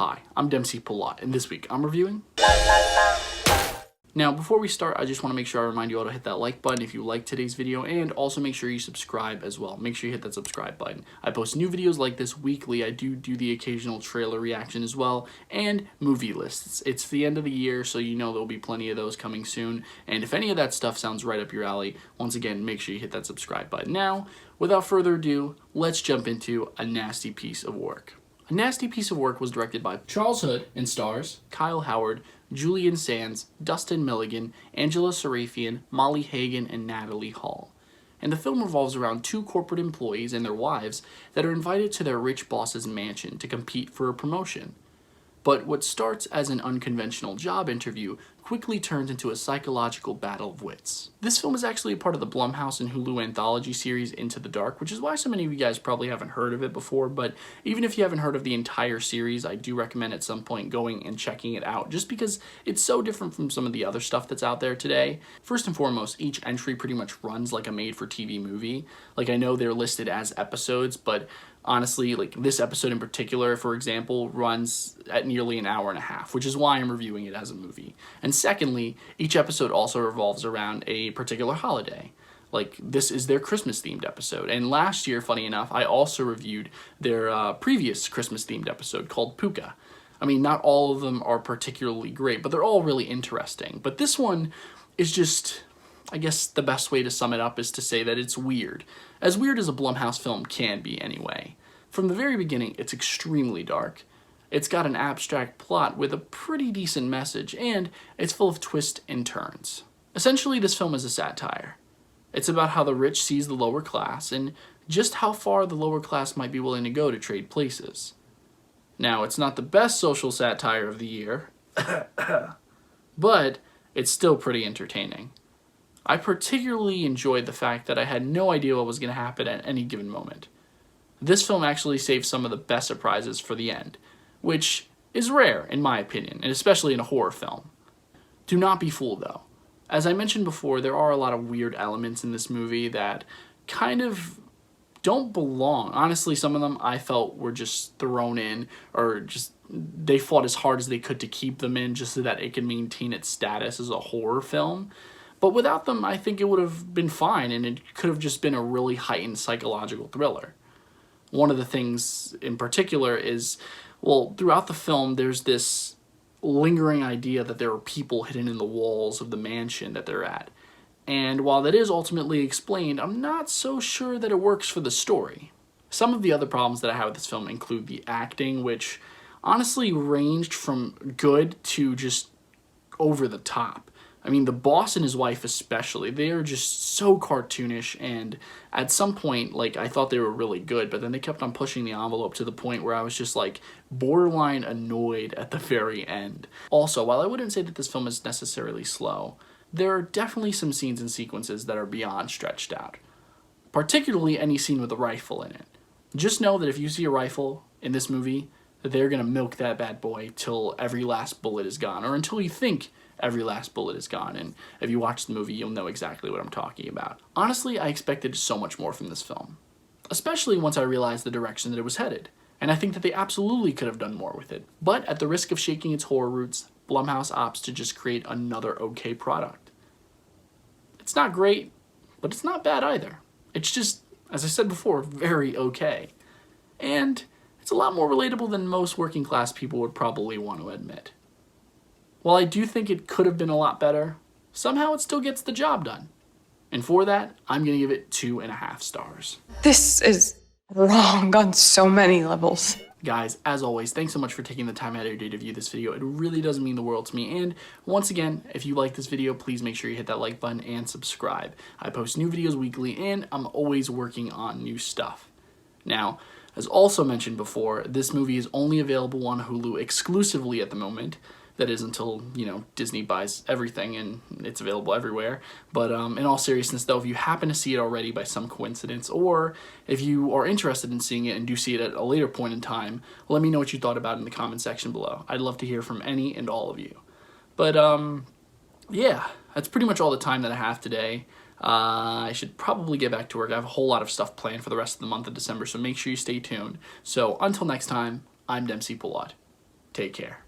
Hi, I'm Dempsey Palat, and this week I'm reviewing... Now, before we start, I just want to make sure I remind you all to hit that like button if you like today's video, and also make sure you subscribe as well. Make sure you hit that subscribe button. I post new videos like this weekly. I do the occasional trailer reaction as well, and movie lists. It's the end of the year, so you know there'll be plenty of those coming soon, and if any of that stuff sounds right up your alley, once again, make sure you hit that subscribe button. Now, without further ado, let's jump into A Nasty Piece of Work. A Nasty Piece of Work was directed by Charles Hood and stars Kyle Howard, Julian Sands, Dustin Milligan, Angela Sarafian, Molly Hagan, and Natalie Hall. And the film revolves around two corporate employees and their wives that are invited to their rich boss's mansion to compete for a promotion. But what starts as an unconventional job interview quickly turns into a psychological battle of wits. This film is actually a part of the Blumhouse and Hulu anthology series Into the Dark, which is why so many of you guys probably haven't heard of it before, but even if you haven't heard of the entire series, I do recommend at some point going and checking it out, just because it's so different from some of the other stuff that's out there today. First and foremost, each entry pretty much runs like a made-for-TV movie. Like, I know they're listed as episodes, but honestly, like this episode in particular, for example, runs at nearly an hour and a half, which is why I'm reviewing it as a movie. And secondly, each episode also revolves around a particular holiday. Like, this is their Christmas-themed episode. And last year, funny enough, I also reviewed their previous Christmas-themed episode called Puka. I mean, not all of them are particularly great, but they're all really interesting. But this one is just... I guess the best way to sum it up is to say that it's weird. As weird as a Blumhouse film can be, anyway. From the very beginning, it's extremely dark. It's got an abstract plot with a pretty decent message, and it's full of twists and turns. Essentially, this film is a satire. It's about how the rich sees the lower class, and just how far the lower class might be willing to go to trade places. Now, it's not the best social satire of the year, but it's still pretty entertaining. I particularly enjoyed the fact that I had no idea what was going to happen at any given moment. This film actually saves some of the best surprises for the end, which is rare in my opinion, and especially in a horror film. Do not be fooled though. As I mentioned before, there are a lot of weird elements in this movie that kind of don't belong. Honestly, some of them I felt were just thrown in, or just they fought as hard as they could to keep them in just so that it could maintain its status as a horror film. But without them, I think it would have been fine, and it could have just been a really heightened psychological thriller. One of the things in particular is, well, throughout the film, there's this lingering idea that there are people hidden in the walls of the mansion that they're at. And while that is ultimately explained, I'm not so sure that it works for the story. Some of the other problems that I have with this film include the acting, which honestly ranged from good to just over the top. I mean, the boss and his wife especially, they are just so cartoonish, and at some point, like, I thought they were really good, but then they kept on pushing the envelope to the point where I was just, like, borderline annoyed at the very end. Also, while I wouldn't say that this film is necessarily slow, there are definitely some scenes and sequences that are beyond stretched out. Particularly any scene with a rifle in it. Just know that if you see a rifle in this movie, that they're gonna milk that bad boy till every last bullet is gone, or until you think every last bullet is gone, and if you watch the movie, you'll know exactly what I'm talking about. Honestly, I expected so much more from this film, especially once I realized the direction that it was headed, and I think that they absolutely could have done more with it. But at the risk of shaking its horror roots, Blumhouse opts to just create another okay product. It's not great, but it's not bad either. It's just, as I said before, very okay. And it's a lot more relatable than most working class people would probably want to admit. While I do think it could have been a lot better, somehow it still gets the job done. And for that, I'm going to give it 2.5 stars. This is wrong on so many levels. Guys, as always, thanks so much for taking the time out of your day to view this video. It really does mean the world to me. And once again, if you like this video, please make sure you hit that like button and subscribe. I post new videos weekly, and I'm always working on new stuff. Now, as also mentioned before, this movie is only available on Hulu exclusively at the moment. That is until, you know, Disney buys everything and it's available everywhere. But in all seriousness, though, if you happen to see it already by some coincidence, or if you are interested in seeing it and do see it at a later point in time, let me know what you thought about it in the comment section below. I'd love to hear from any and all of you. But, yeah, that's pretty much all the time that I have today. I should probably get back to work. I have a whole lot of stuff planned for the rest of the month of December, so make sure you stay tuned. So until next time, I'm Dempsey Palat. Take care.